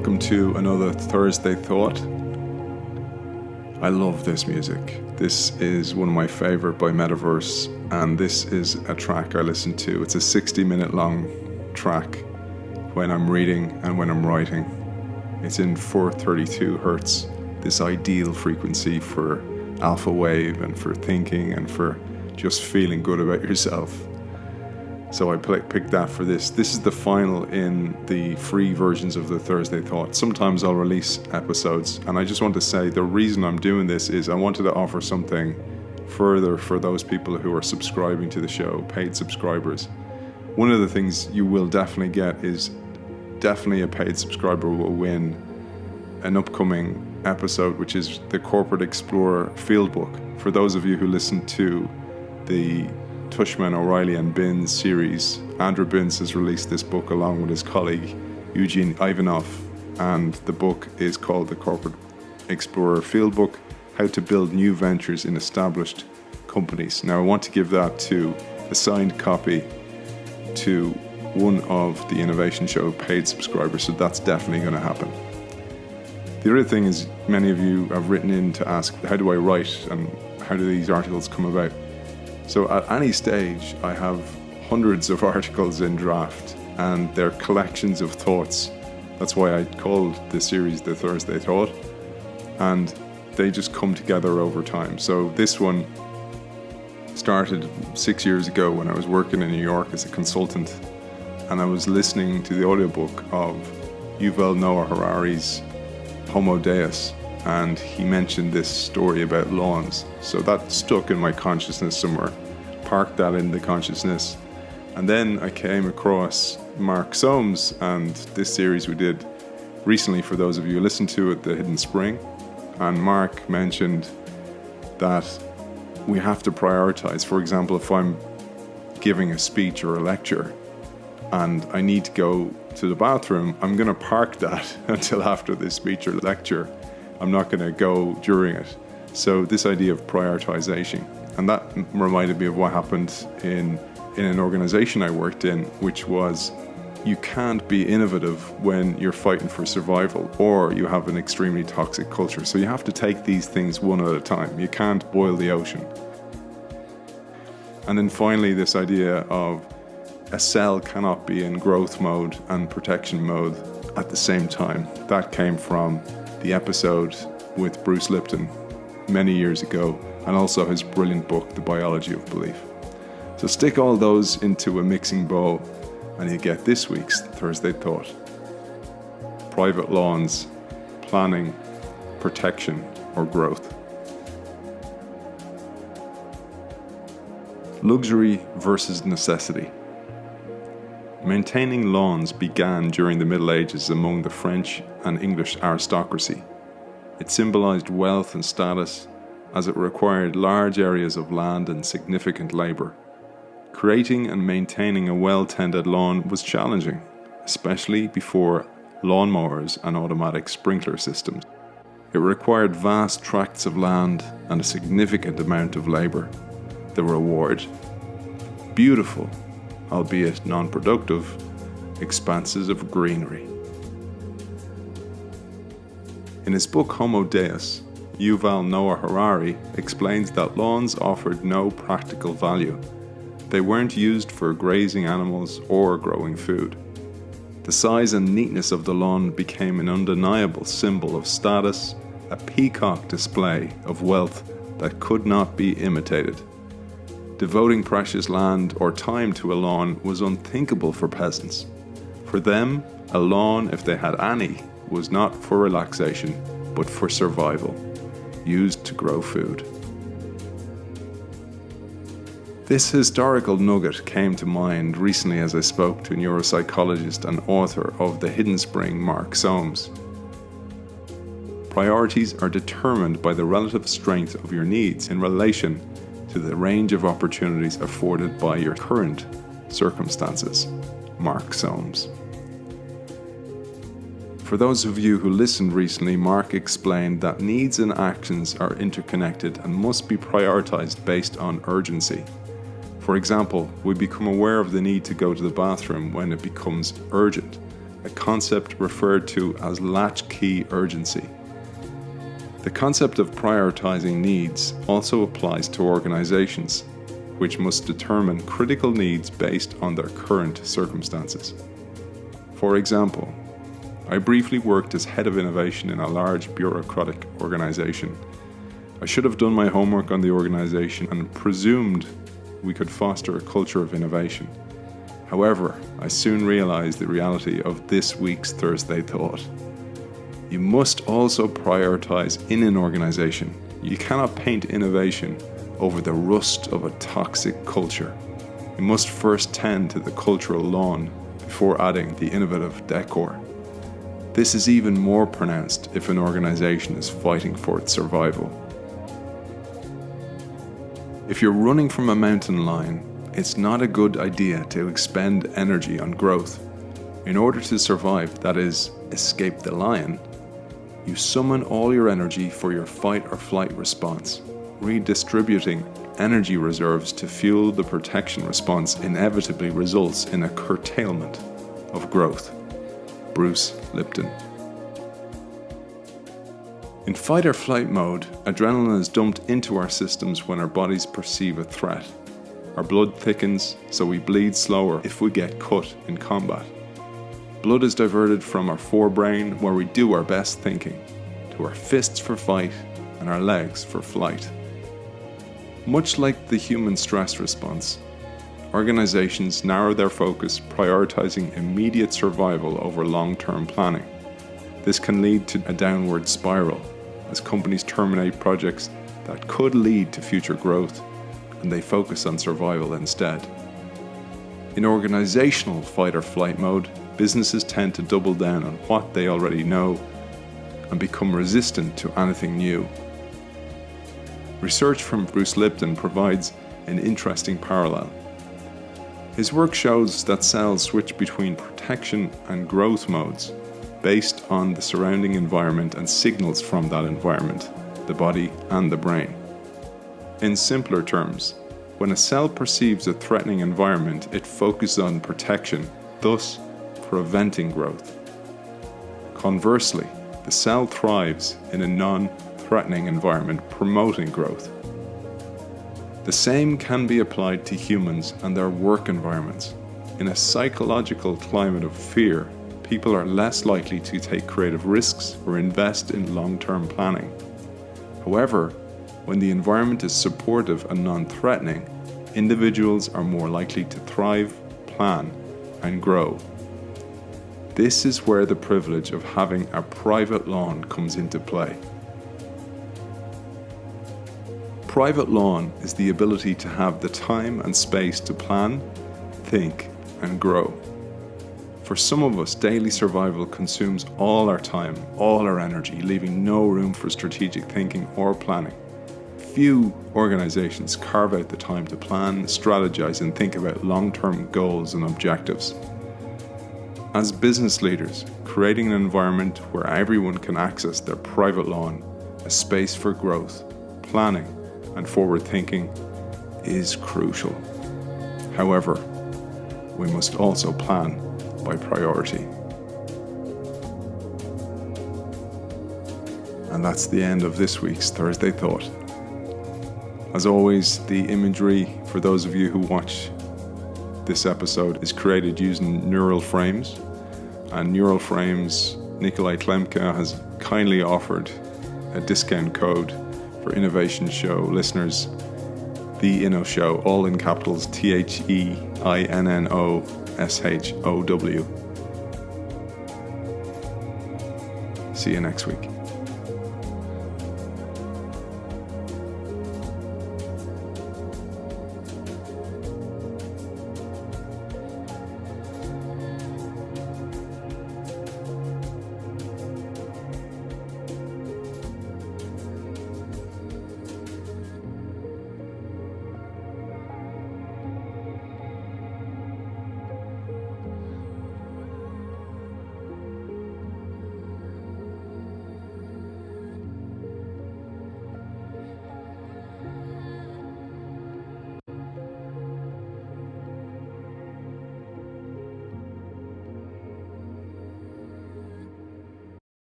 welcome to another Thursday Thought. I love this music. This is one of my favorite by Metaverse, and this is a track I listen to. It's a 60-minute long track when I'm reading and when I'm writing. It's in 432 hertz, this ideal frequency for alpha wave and for thinking and for just feeling good about yourself. So I picked that for this. This is the final in the free versions of the Thursday Thought. Sometimes I'll release episodes, and I just want to say the reason I'm doing this is I wanted to offer something further for those people who are subscribing to the show, paid subscribers. One of the things you will definitely get is definitely a paid subscriber will win an upcoming episode, which is the Corporate Explorer Field Book. For those of you who listen to the Tushman, O'Reilly and Binns series, Andrew Binns has released this book along with his colleague Eugene Ivanov, and the book is called the Corporate Explorer Field Book, How to Build New Ventures in Established Companies. Now I want to give that to a signed copy to one of the Innovation Show paid subscribers, so that's definitely going to happen. The other thing is, many of you have written in to ask, how do I write and how do these articles come about? So at any stage, I have hundreds of articles in draft, and they're collections of thoughts. That's why I called this series the Thursday Thought, and they just come together over time. So this one started 6 years ago when I was working in New York as a consultant, and I was listening to the audiobook of Yuval Noah Harari's Homo Deus, and he mentioned this story about lawns. So that stuck in my consciousness somewhere, parked that in the consciousness. And then I came across Mark Solms and this series we did recently, for those of you who listened to it, The Hidden Spring. And Mark mentioned that we have to prioritize. For example, if I'm giving a speech or a lecture and I need to go to the bathroom, I'm going to park that until after this speech or lecture. I'm not going to go during it. So this idea of prioritization, and that reminded me of what happened in an organization I worked in, which was you can't be innovative when you're fighting for survival or you have an extremely toxic culture. So you have to take these things one at a time. You can't boil the ocean. And then finally, this idea of a cell cannot be in growth mode and protection mode at the same time. That came from the episode with Bruce Lipton many years ago, and also his brilliant book, The Biology of Belief. So stick all those into a mixing bowl and you get this week's Thursday Thought. Private lawns, planning, protection, or growth. Luxury versus necessity. Maintaining lawns began during the Middle Ages among the French and English aristocracy. It symbolized wealth and status, as it required large areas of land and significant labor. Creating and maintaining a well-tended lawn was challenging, especially before lawnmowers and automatic sprinkler systems. It required vast tracts of land and a significant amount of labor. The reward? Beautiful, albeit non-productive, expanses of greenery. In his book Homo Deus, Yuval Noah Harari explains that lawns offered no practical value. They weren't used for grazing animals or growing food. The size and neatness of the lawn became an undeniable symbol of status, a peacock display of wealth that could not be imitated. Devoting precious land or time to a lawn was unthinkable for peasants. For them, a lawn, if they had any, was not for relaxation, but for survival, used to grow food. This historical nugget came to mind recently as I spoke to neuropsychologist and author of The Hidden Spring, Mark Solms. Priorities are determined by the relative strength of your needs in relation to the range of opportunities afforded by your current circumstances. Mark Solms. For those of you who listened recently, Mark explained that needs and actions are interconnected and must be prioritized based on urgency. For example, we become aware of the need to go to the bathroom when it becomes urgent, a concept referred to as latchkey urgency. The concept of prioritising needs also applies to organisations, which must determine critical needs based on their current circumstances. For example, I briefly worked as head of innovation in a large bureaucratic organisation. I should have done my homework on the organisation and presumed we could foster a culture of innovation. However, I soon realised the reality of this week's Thursday Thought. You must also prioritise in an organisation. You cannot paint innovation over the rust of a toxic culture. You must first tend to the cultural lawn before adding the innovative decor. This is even more pronounced if an organisation is fighting for its survival. If you're running from a mountain lion, it's not a good idea to expend energy on growth. In order to survive, that is, escape the lion, you summon all your energy for your fight or flight response. Redistributing energy reserves to fuel the protection response inevitably results in a curtailment of growth. Bruce Lipton. In fight or flight mode, adrenaline is dumped into our systems when our bodies perceive a threat. Our blood thickens, so we bleed slower if we get cut in combat. Blood is diverted from our forebrain, where we do our best thinking, to our fists for fight and our legs for flight. Much like the human stress response, organizations narrow their focus, prioritizing immediate survival over long-term planning. This can lead to a downward spiral, as companies terminate projects that could lead to future growth, and they focus on survival instead. In organizational fight or flight mode, businesses tend to double down on what they already know and become resistant to anything new. Research from Bruce Lipton provides an interesting parallel. His work shows that cells switch between protection and growth modes based on the surrounding environment and signals from that environment, the body and the brain. In simpler terms, when a cell perceives a threatening environment, it focuses on protection, thus preventing growth. Conversely, the cell thrives in a non-threatening environment, promoting growth. The same can be applied to humans and their work environments. In a psychological climate of fear, people are less likely to take creative risks or invest in long-term planning. However, when the environment is supportive and non-threatening, individuals are more likely to thrive, plan, and grow. This is where the privilege of having a private lawn comes into play. Private lawn is the ability to have the time and space to plan, think, and grow. For some of us, daily survival consumes all our time, all our energy, leaving no room for strategic thinking or planning. Few organizations carve out the time to plan, strategize, and think about long-term goals and objectives. As business leaders, creating an environment where everyone can access their private lawn, a space for growth, planning, and forward thinking is crucial. However, we must also plan by priority. And that's the end of this week's Thursday Thought. As always, the imagery for those of you who watch this episode is created using neural frames. And neural frames, Nikolai Klemke has kindly offered a discount code for Innovation Show listeners. The Inno Show, all in capitals, THEINNOSHOW. See you next week.